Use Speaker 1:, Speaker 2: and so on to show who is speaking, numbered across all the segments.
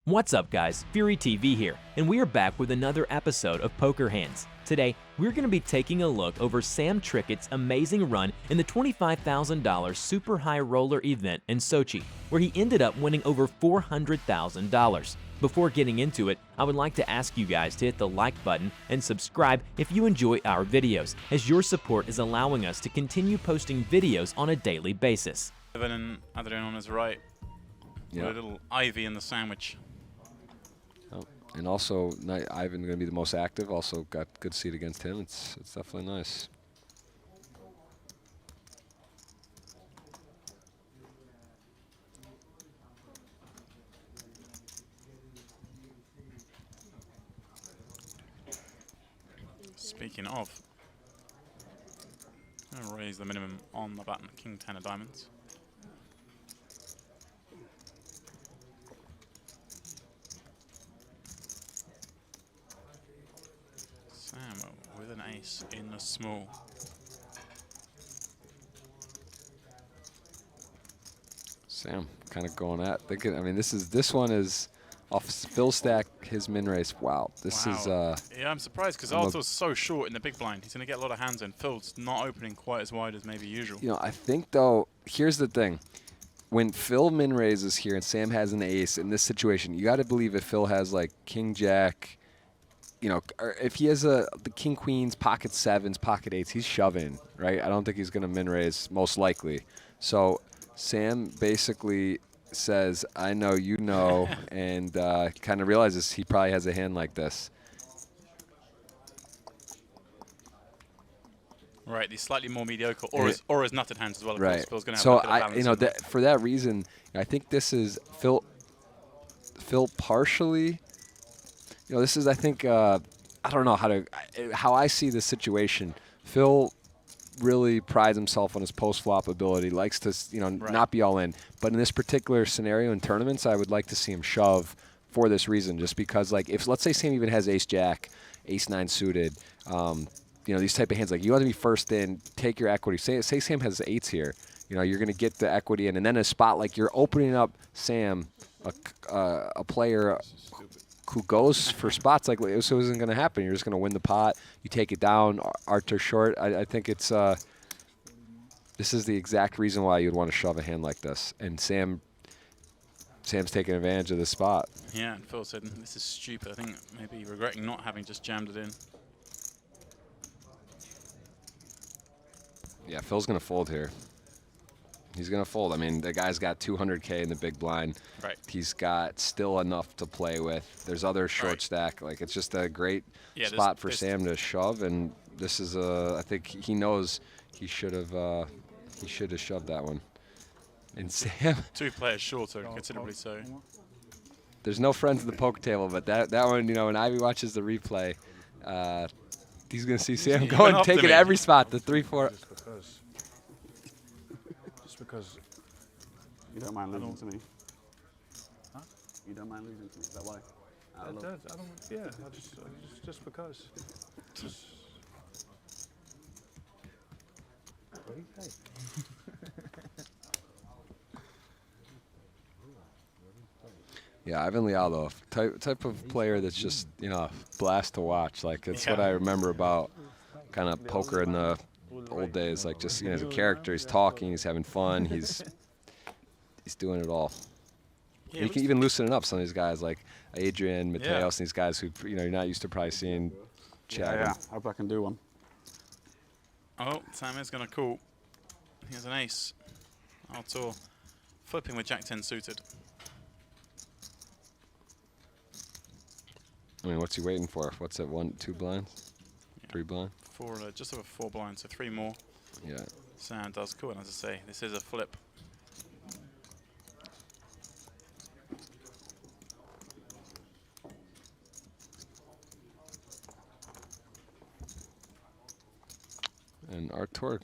Speaker 1: What's up guys, FuryTV here, and we are back with another episode of Poker Hands. Today, we're going to be taking a look over Sam Trickett's amazing run in the $25,000 Super High Roller event in Sochi, where he ended up winning over $400,000. Before getting into it, I would like to ask you guys to hit the like button and subscribe if you enjoy our videos, as your support is allowing us to continue posting videos on a daily basis.
Speaker 2: Evan and Adrian on his right.
Speaker 3: Yeah.
Speaker 2: With a little ivy in the sandwich.
Speaker 3: Oh, and also, Ivan going to be the most active. Also got good seat against him. It's definitely nice.
Speaker 2: Speaking of, I'm going to raise the minimum on the button. King 10 of diamonds. Sam with an ace in the small.
Speaker 3: Sam kind of going at. I mean, this one is off Phil stack. His min race. Wow, this is.
Speaker 2: Yeah, I'm surprised because Arthur's so short in the big blind. He's going to get a lot of hands in. Phil's not opening quite as wide as maybe usual.
Speaker 3: You know, I think though. Here's the thing. When Phil min raises here and Sam has an ace in this situation, you got to believe if Phil has like King Jack. You know, or if he has the King Queens, pocket sevens, pocket eights, he's shoving, right? I don't think he's going to min raise, most likely. So Sam basically says, I know you know, and kind of realizes he probably has a hand like this.
Speaker 2: Right, these slightly more mediocre, or his nutted hands as well. Of
Speaker 3: right.
Speaker 2: course. Phil's going to have
Speaker 3: so
Speaker 2: a bit of balance.
Speaker 3: you know, for that reason, I think this is Phil partially. You know, this is, I think, I don't know how I see this situation. Phil really prides himself on his post-flop ability, likes to, you know, not be all in. But in this particular scenario in tournaments, I would like to see him shove for this reason, just because, like, if let's say Sam even has ace-jack, ace-9 suited, you know, these type of hands, like, you want to be first in, take your equity. Say Sam has eights here. You know, you're going to get the equity in, and then a spot like you're opening up Sam, a player who goes for spots like this isn't going to happen. You're just going to win the pot. You take it down. Arthur short. I think it's this is the exact reason why you'd want to shove a hand like this. And Sam's taking advantage of this spot.
Speaker 2: Yeah, and Phil said, this is stupid. I think maybe regretting not having just jammed it in.
Speaker 3: Yeah, Phil's going to fold here. He's going to fold. I mean, the guy's got 200K in the big blind.
Speaker 2: Right.
Speaker 3: He's got still enough to play with. There's other short stack. Like, it's just a great spot for Sam to shove. And this is I think he knows he should have shoved that one. And Sam.
Speaker 2: 2 players shorter, considerably so.
Speaker 3: There's no friends at the poker table, but that one, you know, when Ivy watches the replay, he's going to see Sam going, taking every spot, the 3-4.
Speaker 4: Because you don't mind losing to me. Huh? You don't mind losing to me. Is that why? I don't. Yeah. Just because. What do you say?
Speaker 3: Yeah, Ivan Leal, type of player that's just, you know, blast to watch. Like, it's what I remember about kind of poker in the old days. Like, just, you know, as a character, he's talking, he's having fun, he's doing it all. Yeah, you can even loosen it up. Some of these guys like Adrian, Mateos, and these guys who, you know, you're not used to probably seeing chat.
Speaker 4: Yeah, I hope I can do one.
Speaker 2: Oh, Sam is going to call. He has an ace. Arthur flipping with Jack 10 suited.
Speaker 3: I mean, what's he waiting for? What's that, 2 blinds? Yeah. 3 blind?
Speaker 2: Just over 4 blinds, so 3 more.
Speaker 3: Yeah.
Speaker 2: Sam does cool, and as I say, this is a flip.
Speaker 3: And Arthur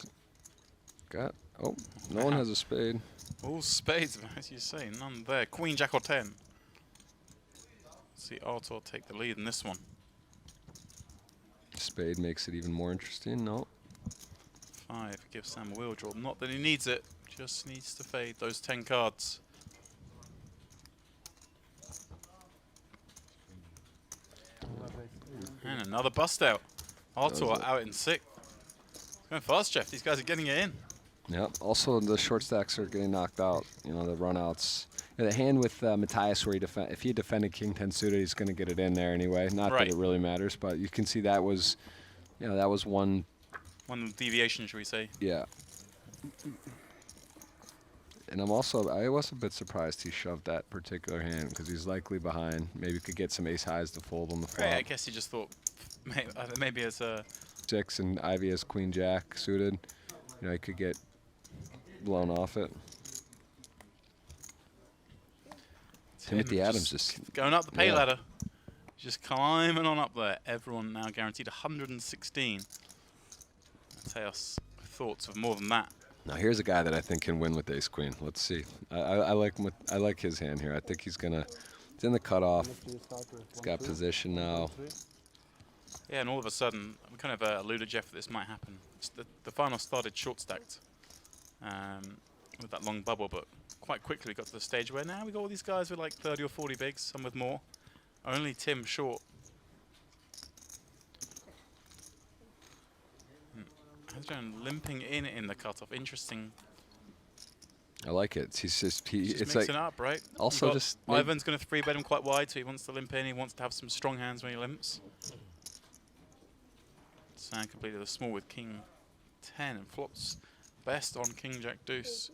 Speaker 3: got, no one has a spade.
Speaker 2: All spades, as you say, none there. Queen, Jack or 10. Let's see Arthur take the lead in this one.
Speaker 3: Spade makes it even more interesting. No.
Speaker 2: 5 gives Sam a wheel draw. Not that he needs it, just needs to fade those 10 cards. And another bust out. Artur out in 6th. Going fast, Jeff. These guys are getting it in.
Speaker 3: Yep. Also, the short stacks are getting knocked out. You know, the runouts. The hand with Matthias, where he if he defended King 10 suited, he's going to get it in there anyway. Not that it really matters, but you can see that was, you know, that was one
Speaker 2: deviation, should we say?
Speaker 3: Yeah. And I was a bit surprised he shoved that particular hand because he's likely behind. Maybe could get some ace highs to fold on the flop.
Speaker 2: Right, I guess he just thought maybe as a
Speaker 3: 6 and Ivy as queen jack suited. You know, he could get blown off it. Timothy Adams just
Speaker 2: going up the pay ladder. Just climbing on up there. Everyone now guaranteed 116. Mateos, thoughts of more than that.
Speaker 3: Now here's a guy that I think can win with ace queen. Let's see. I like his hand here. I think he's gonna. It's in the cutoff. He's got position now.
Speaker 2: Yeah, and all of a sudden, we kind of alluded, Jeff, that this might happen. The final started short stacked with that long bubble, but quite quickly we got to the stage where now we got all these guys with like 30 or 40 bigs, some with more. Only Tim short. Adrian limping in the cutoff. Interesting.
Speaker 3: I like it. He's just it's
Speaker 2: mixing
Speaker 3: like
Speaker 2: up, right?
Speaker 3: Also just
Speaker 2: Ivan's going to 3-bet him quite wide, so he wants to limp in. He wants to have some strong hands when he limps. Sam completed the small with King 10 and flops best on King Jack Deuce.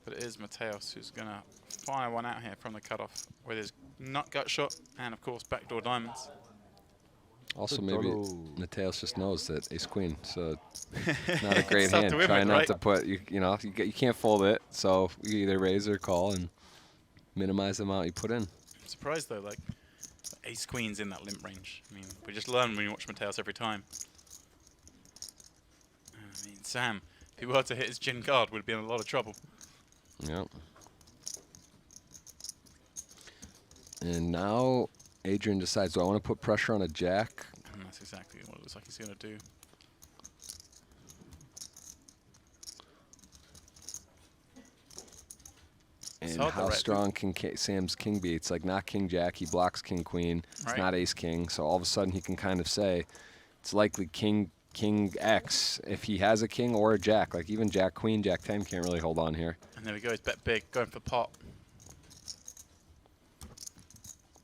Speaker 2: But it is Mateos who's going to fire one out here from the cutoff with his nut gut shot and, of course, backdoor diamonds.
Speaker 3: Also, maybe Mateos just knows that ace queen, so not a great hand. Try not to put you know you can't fold it, so you either raise or call and minimize the amount you put in.
Speaker 2: I'm surprised though, like ace queen's in that limp range. I mean, we just learn when you watch Mateos every time. I mean, Sam, if he were to hit his gin card, would be in a lot of trouble.
Speaker 3: Yep. And now Adrian decides, do I want to put pressure on a jack?
Speaker 2: And that's exactly what it looks like he's going to do.
Speaker 3: And how strong can Sam's king be? It's like not king jack. He blocks king queen. It's not ace king. So all of a sudden he can kind of say it's likely king X if he has a king or a jack. Like even jack queen, jack 10 can't really hold on here.
Speaker 2: And there we go. He's bet big, going for pot.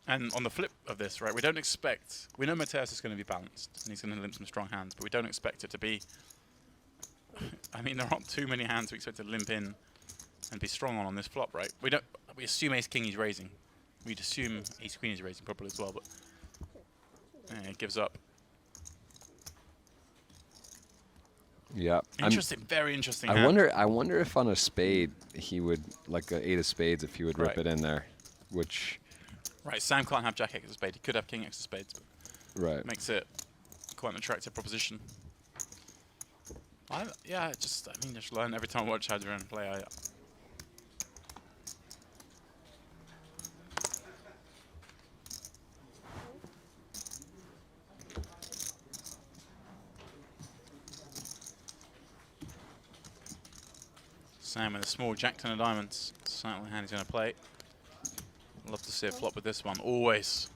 Speaker 2: And on the flip of this, right, we don't expect, we know Mateos is going to be balanced and he's going to limp some strong hands, but we don't expect it to be, I mean, there aren't too many hands we expect to limp in and be strong on this flop, right? We assume ace king he's raising. We'd assume ace queen is raising probably as well, but it gives up.
Speaker 3: Yeah.
Speaker 2: Interesting, very interesting
Speaker 3: I
Speaker 2: hand.
Speaker 3: wonder if on a spade he would, like an 8 of spades, if he would rip it in there, which...
Speaker 2: Right, Sam can't have jack X of spades. He could have king X of spades, but makes it quite an attractive proposition. Just learn every time I watch Adrian play. Sam with a small jack 10 of diamonds. Certainly hand he's going to play. Love to see a flop with this one, always.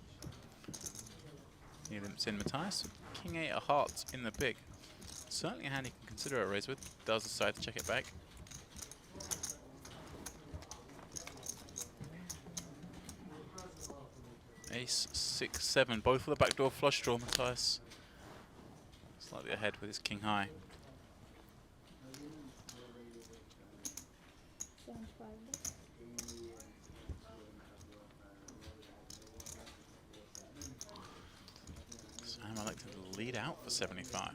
Speaker 2: He limps in Matthias. King 8 of hearts in the big. Certainly a hand he can consider a raise with. Does decide to check it back. Ace, 6, 7, both for the backdoor flush draw, Matthias. Slightly ahead with his king high. I'd like to lead out for 75.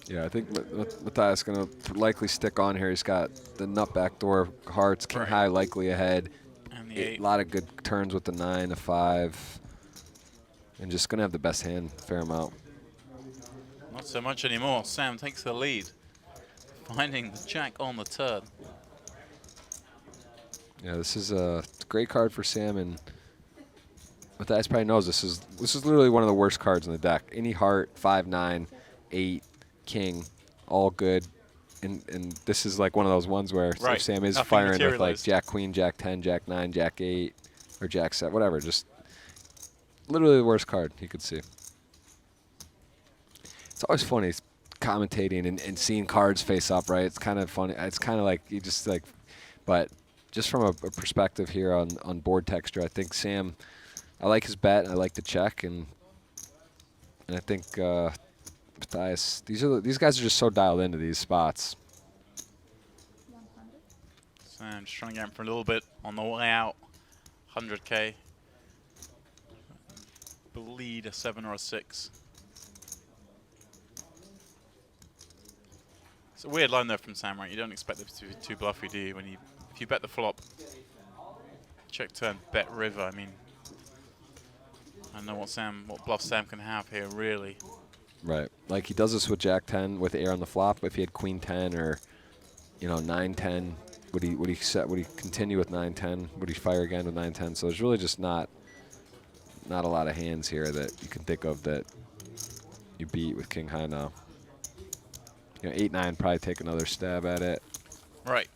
Speaker 3: Yeah, I think Matthias is going to likely stick on here. He's got the nut backdoor hearts, king high likely ahead.
Speaker 2: And the 8.
Speaker 3: A lot of good turns with the 9, the 5. And just going to have the best hand, fair amount.
Speaker 2: Not so much anymore. Sam takes the lead, finding the jack on the turn.
Speaker 3: Yeah, this is a great card for Sam, and Matthias probably knows this is literally one of the worst cards in the deck. Any heart, 5, 9, 8, king, all good. And this is like one of those ones where if Sam is firing with like jack queen, jack 10, jack 9, jack 8, or jack 7, whatever, just literally the worst card he could see. It's always funny commentating and seeing cards face up, right? It's kind of funny. It's kind of like you just like, but just from a perspective here on board texture, I think Sam, I like his bet. I like the check, and I think Matthias. These guys are just so dialed into these spots.
Speaker 2: So I'm just trying to get him for a little bit on the way out. 100K. Bleed a 7 or a 6. It's a weird line though from Sam, right? You don't expect them to be too bluffy, do you? If you bet the flop, check turn, bet river. I mean, I don't know what bluff Sam can have here, really.
Speaker 3: Right. Like he does this with Jack 10 with air on the flop. If he had Queen 10 or 9-10, would he continue with 9-10? Would he fire again with 9-10? So there's really just not a lot of hands here that you can think of that you beat with King High now. 8-9 probably take another stab at it.
Speaker 2: Right.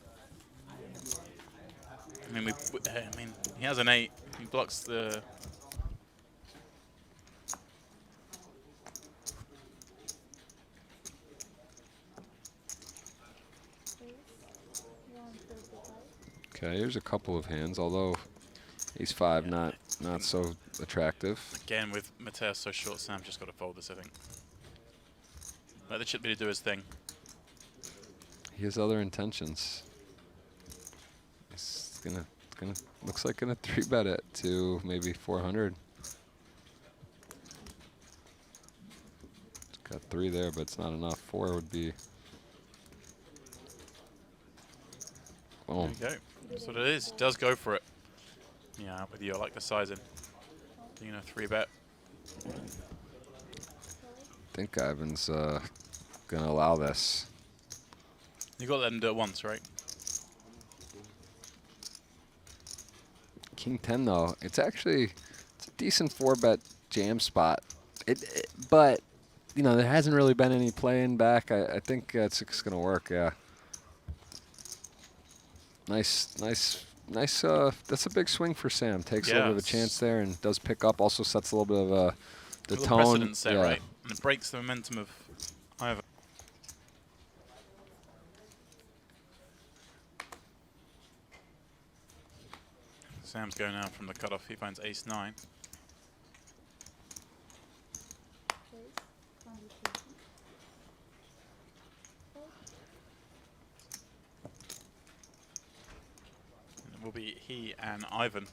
Speaker 2: I mean, he has an 8. He blocks the.
Speaker 3: Okay, here's a couple of hands, although Ace 5 not so attractive.
Speaker 2: Again, with Mateus so short, Sam just got to fold this, I think. Let the chip leader do his thing.
Speaker 3: He has other intentions. He's looks like gonna 3-bet it to maybe 400. It's got 3 there, but it's not enough. 4 would be. Boom.
Speaker 2: There you go. That's what it is. He does go for it. Yeah, with you, I like the sizing. 3-bet.
Speaker 3: I think Ivan's gonna allow this.
Speaker 2: You got to let him do it once, right?
Speaker 3: King 10 though, it's a decent 4-bet jam spot. But there hasn't really been any playing back. I think it's gonna work. Yeah. Nice. That's a big swing for Sam. Takes a little bit of a chance there and does pick up. Also sets a little bit of the tone.
Speaker 2: Precedent set, right? And it breaks the momentum of Ivan. Sam's going out from the cutoff. He finds Ace 9. And it will be he and Ivan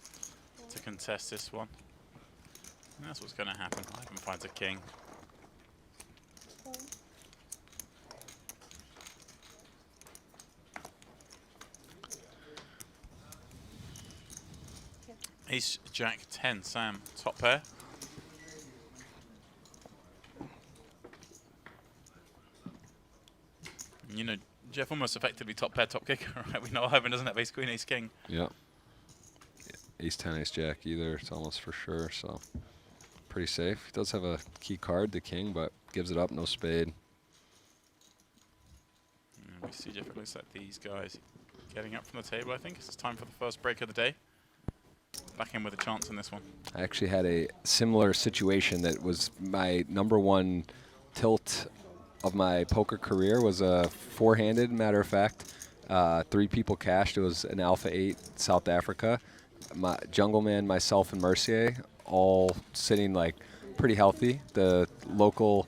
Speaker 2: to contest this one. And that's what's going to happen. Ivan finds a king. Ace, Jack, 10, Sam, top pair. And Jeff almost effectively top pair, top kicker, right? We know Ivan doesn't have ace, queen, ace, king.
Speaker 3: Yeah. Ace 10, ace jack either. It's almost for sure, so pretty safe. He does have a key card, the king, but gives it up, no spade.
Speaker 2: And we see Jeff, it looks like these guys getting up from the table, I think. It's time for the first break of the day. Back in with a chance in this one.
Speaker 3: I actually had a similar situation that was my #1 tilt of my poker career was a 4-handed, matter of fact. 3 people cashed. It was an Alpha 8, South Africa. My Jungle Man, myself, and Mercier all sitting like pretty healthy. The local,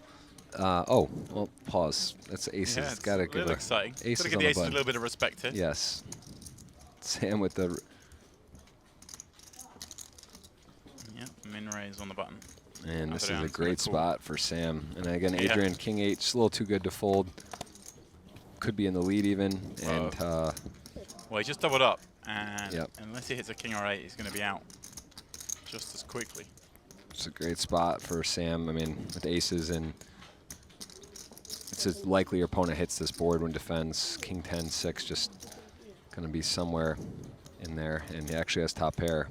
Speaker 3: pause. That's aces.
Speaker 2: Yeah, it's
Speaker 3: gotta
Speaker 2: a little exciting.
Speaker 3: Aces
Speaker 2: Gotta give the aces a little bit of respect here.
Speaker 3: Yes. Sam with the.
Speaker 2: Min raise on the button.
Speaker 3: And this is a great spot for Sam. And again, Adrian, King 8, just a little too good to fold. Could be in the lead even. And
Speaker 2: well, he just doubled up. And unless he hits a king or 8, he's going to be out just as quickly.
Speaker 3: It's a great spot for Sam. I mean, with aces, and it's as likely your opponent hits this board when defends. King 10, 6, just going to be somewhere in there. And he actually has top pair.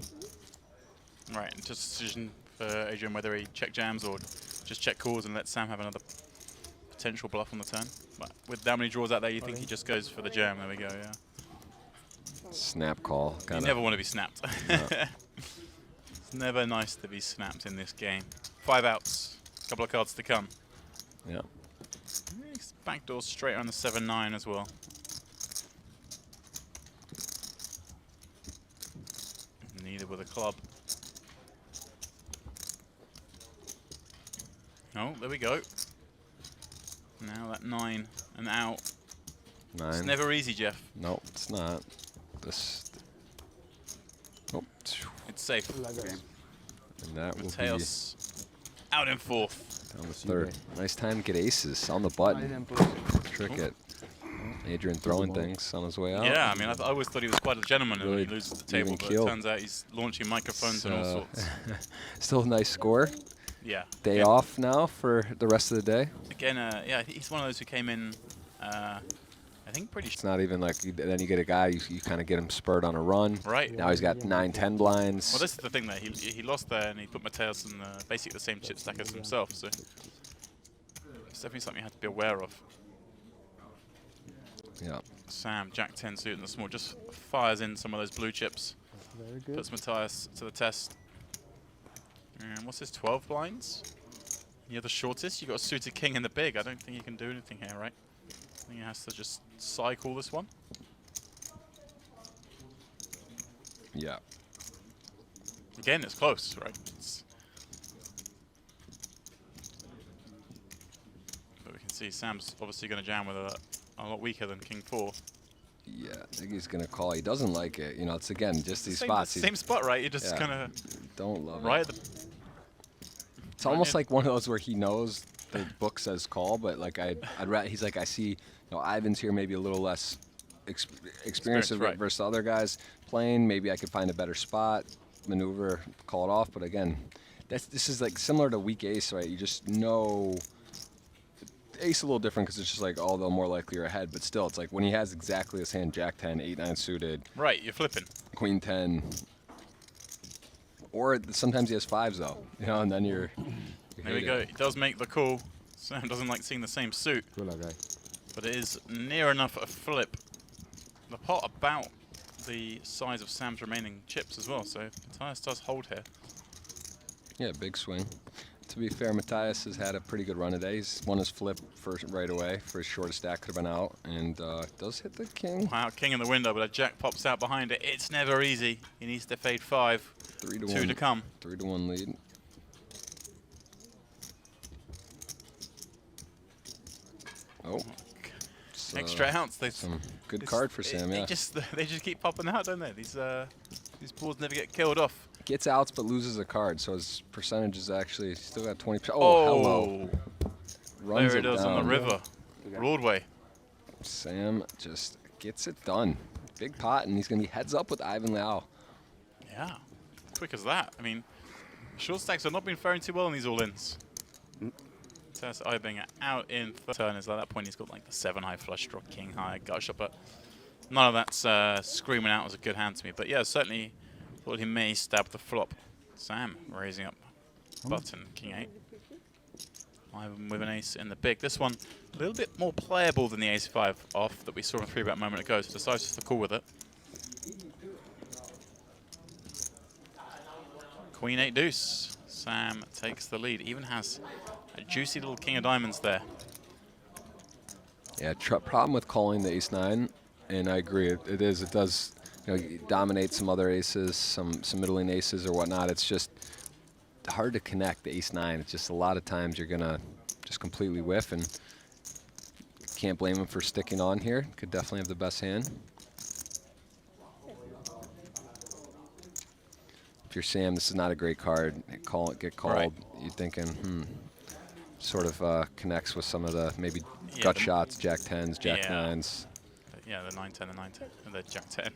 Speaker 2: Right, and just a decision for Adrian whether he check jams or just check calls and let Sam have another potential bluff on the turn. But with that many draws out there, you think he just goes for the jam. There we go, yeah.
Speaker 3: Snap call.
Speaker 2: You never want to be snapped. It's never nice to be snapped in this game. 5 outs, a couple of cards to come.
Speaker 3: Yeah.
Speaker 2: Backdoor straight on the 7-9 as well. Neither with a club. Oh, there we go. Now that 9 and out.
Speaker 3: 9.
Speaker 2: It's never easy, Jeff.
Speaker 3: No, it's not. This. Oh.
Speaker 2: It's safe.
Speaker 3: And that will be
Speaker 2: Mateos out in 4th.
Speaker 3: down the 3rd. Nice time to get aces on the button. Trickett. Adrian throwing things on his way out.
Speaker 2: Yeah, I mean, I always thought he was quite a gentleman
Speaker 3: Really
Speaker 2: when he loses the table,
Speaker 3: even
Speaker 2: but
Speaker 3: keel.
Speaker 2: it turns out he's launching microphones and all sorts.
Speaker 3: Still a nice score.
Speaker 2: Yeah.
Speaker 3: Day off now for the rest of the day.
Speaker 2: Again, yeah, he's one of those who came in, I think, pretty.
Speaker 3: It's not even like then you get a guy, you kind of get him spurred on a run.
Speaker 2: Right.
Speaker 3: Now he's got 9-10 blinds.
Speaker 2: Well, this is the thing that he lost there, and he put Mateos in basically the same chip stack as himself. So it's definitely something you have to be aware of.
Speaker 3: Yeah.
Speaker 2: Sam, Jack 10 suit in the small, just fires in some of those blue chips.
Speaker 4: Very good.
Speaker 2: Puts Mateos to the test. And what's this, 12 blinds? You're the shortest. You got a suited king in the big. I don't think you can do anything here, right? I think he has to just cycle this one.
Speaker 3: Yeah.
Speaker 2: Again, it's close, right? But we can see Sam's obviously going to jam with a lot weaker than King 4.
Speaker 3: Yeah, I think he's going to call. He doesn't like it. You know, it's again, just these spots.
Speaker 2: Same spot, right? You just
Speaker 3: Yeah.
Speaker 2: kind of
Speaker 3: Don't love
Speaker 2: right
Speaker 3: it.
Speaker 2: at the
Speaker 3: It's almost like one of those where he knows the book says call, but like I'd rather, he's like, I see, you know, Ivan's here maybe a little less experienced
Speaker 2: right.
Speaker 3: versus other guys playing. Maybe I could find a better spot, maneuver, call it off. But again, this is like similar to weak ace, right? You just know ace a little different because it's just like, oh, they're more likely you're ahead. But still, it's like when he has exactly this hand, Jack 10, 8-9 suited,
Speaker 2: right. You're flipping.
Speaker 3: Queen 10. Or sometimes he has 5s though, you know, and then you're
Speaker 2: There we go. He does make the call. Sam doesn't like seeing the same suit, but it is near enough a flip. The pot about the size of Sam's remaining chips as well, so Matthias does hold here.
Speaker 3: Yeah, big swing. To be fair, Matthias has had a pretty good run today. He's won his flip first right away for his shortest stack, could have been out, and does hit the king.
Speaker 2: Wow, king in the window, but a jack pops out behind it. It's never easy. He needs to fade 5.
Speaker 3: 3 to
Speaker 2: 2
Speaker 3: 1.
Speaker 2: to come.
Speaker 3: 3 to 1 lead. Oh,
Speaker 2: Extra ounce.
Speaker 3: Some good card for Sam.
Speaker 2: They
Speaker 3: Yeah,
Speaker 2: just keep popping out, don't they? These boards never get killed off.
Speaker 3: gets outs but loses a card, so his percentage is actually still got 20%. Oh, hello. Runs
Speaker 2: There it is on the
Speaker 3: down.
Speaker 2: river, Broadway.
Speaker 3: Sam just gets it done. Big pot, and he's going to be heads up with Ivan Lau.
Speaker 2: Yeah, quick as that. I mean, short stacks have not been faring too well in these all-ins. Tess Ibing out in third turn. Is at that point he's got like the 7 high flush draw, king high, gut shot, but none of that's screaming out as a good hand to me. But yeah, certainly thought he may stab the flop. Sam raising up button, king 8. Ivan with an ace in the big. This one a little bit more playable than the ace 5 off that we saw in 3-bet a moment ago, so decides just to call with it. Queen 8 deuce. Sam takes the lead. Even has a juicy little king of diamonds there.
Speaker 3: Yeah, problem with calling the ace-9, and I agree, it does, you know, dominate some other aces, some middling aces or whatnot. It's just hard to connect the ace-9. It's just a lot of times you're gonna just completely whiff, and can't blame him for sticking on here. Could definitely have the best hand. If you're Sam, this is not a great card. Get called.
Speaker 2: Right.
Speaker 3: You're thinking, sort of connects with some of the maybe
Speaker 2: Yeah,
Speaker 3: gut
Speaker 2: the-
Speaker 3: shots, Jack 10s, Jack
Speaker 2: Yeah.
Speaker 3: 9s.
Speaker 2: Yeah, the 9-10, the 9-10, and the Jack 10.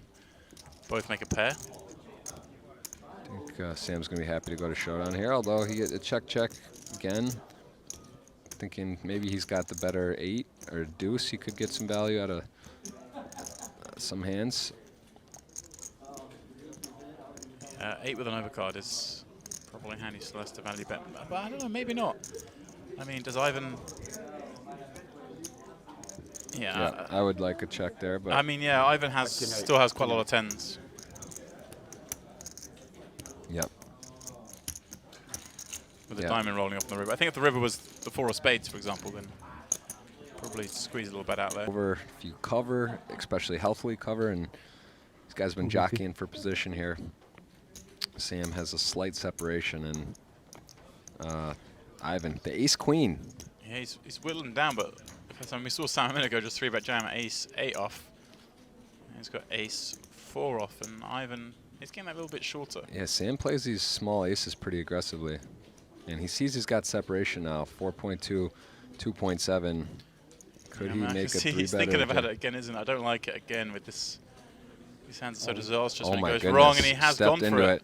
Speaker 2: Both make a pair.
Speaker 3: I think Sam's going to be happy to go to showdown here, although he gets a check again. Thinking maybe he's got the better 8 or deuce. He could get some value out of some hands.
Speaker 2: 8 with an overcard is probably handy still has to value bet. But I don't know, maybe not. I mean, does Ivan...
Speaker 3: Yeah, I would like a check there, but
Speaker 2: I mean, yeah, Ivan still has quite a lot of 10s.
Speaker 3: yep.
Speaker 2: With the
Speaker 3: Yeah.
Speaker 2: diamond rolling off on the river. I think if the river was the 4 of spades, for example, then Probably squeeze a little bit out there.
Speaker 3: Over if you cover, especially healthily cover, and these guys have been jockeying for position here. Sam has a slight separation, and Ivan, the ace-queen.
Speaker 2: Yeah, he's whittling down, but we saw Sam a minute ago just 3-bet jam at ace-8 off. He's got ace-4 off, and Ivan, he's getting that a little bit shorter.
Speaker 3: Yeah, Sam plays these small aces pretty aggressively. And he sees he's got separation now, 4.2, 2.7. Could he make a 3-bet?
Speaker 2: He's thinking about it again, isn't it? I don't like it again with this. These hands are so disastrous when it goes
Speaker 3: goodness.
Speaker 2: wrong, and he has
Speaker 3: Stepped
Speaker 2: gone
Speaker 3: into
Speaker 2: for it.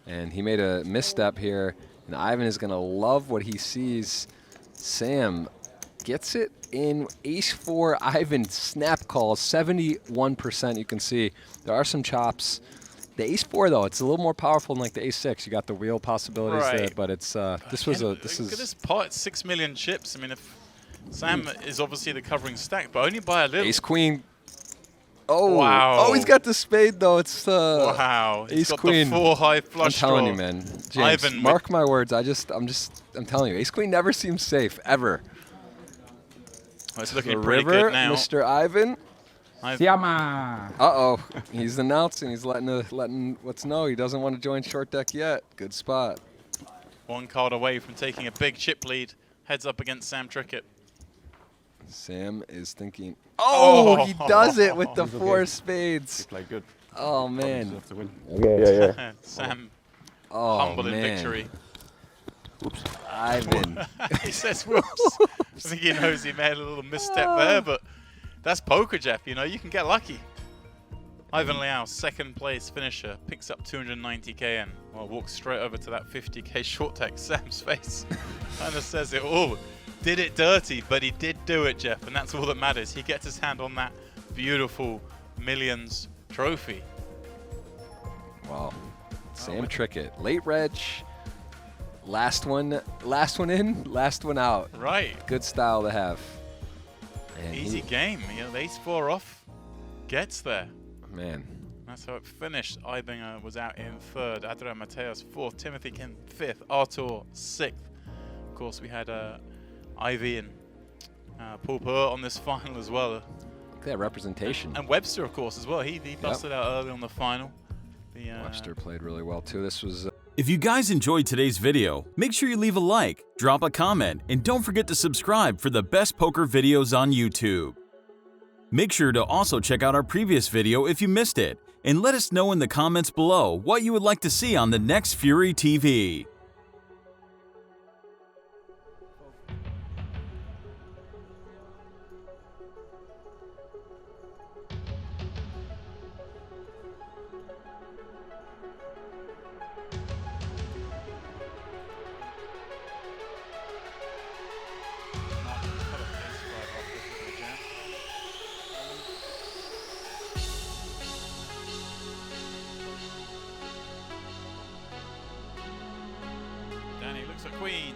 Speaker 3: And he made a misstep here, and Ivan is going to love what he sees. Sam gets it in ace-4. Ivan snap calls, 71%. You can see there are some chops. The ace-4 though, it's a little more powerful than like the ace-6. You got the wheel possibilities there, but it's
Speaker 2: Look at this pot, it's 6 million chips. I mean, if Sam is obviously the covering stack, but only by a little.
Speaker 3: Ace-queen. Oh,
Speaker 2: wow.
Speaker 3: Oh, he's got the spade though. It's
Speaker 2: wow. He's got
Speaker 3: ace-queen.
Speaker 2: the 4 high flush
Speaker 3: I'm telling
Speaker 2: draw.
Speaker 3: you, man. James,
Speaker 2: Ivan,
Speaker 3: mark my words. I'm telling you, ace-queen never seems safe ever.
Speaker 2: Oh, it's looking
Speaker 3: The
Speaker 2: pretty
Speaker 3: river,
Speaker 2: good now.
Speaker 3: Mr. Ivan.
Speaker 5: Siama.
Speaker 3: Uh-oh, he's announcing, he's letting what's know he doesn't want to join short deck yet. Good spot.
Speaker 2: 1 card away from taking a big chip lead. Heads up against Sam Trickett.
Speaker 3: Sam is thinking, oh, he does it with the 4 spades.
Speaker 4: He played good.
Speaker 3: Oh, man.
Speaker 4: Have to win.
Speaker 5: Yeah.
Speaker 2: Sam
Speaker 3: man.
Speaker 2: humble in victory.
Speaker 4: Oops.
Speaker 3: Ivan.
Speaker 2: He says whoops. I think he knows he made a little misstep there, but that's poker, Jeff. You know, you can get lucky. Ivan Liao, 2nd place finisher, picks up 290k in. Well, walks straight over to that 50k short deck. Sam's face kind of says it all. Did it dirty, but he did do it, Jeff, and that's all that matters. He gets his hand on that beautiful millions trophy.
Speaker 3: Wow. Sam Trickett, late reg. Last one in, last one out.
Speaker 2: Right.
Speaker 3: Good style to have. And
Speaker 2: Easy game. You know, the ace-4 off gets there.
Speaker 3: Man.
Speaker 2: That's how it finished. Ivan was out in 3rd, Adrian Mateos 4th, Timothy Kim 5th, Artur 6th. Of course, we had Ivy and Paul Pur on this final as well.
Speaker 3: Look at that representation.
Speaker 2: And Webster, of course, as well. He busted out early on the final.
Speaker 3: Webster played really well, too. This was...
Speaker 6: If you guys enjoyed today's video, make sure you leave a like, drop a comment, and don't forget to subscribe for the best poker videos on YouTube. Make sure to also check out our previous video if you missed it, and let us know in the comments below what you would like to see on the next FuryTV.
Speaker 2: Danny looks at Queen.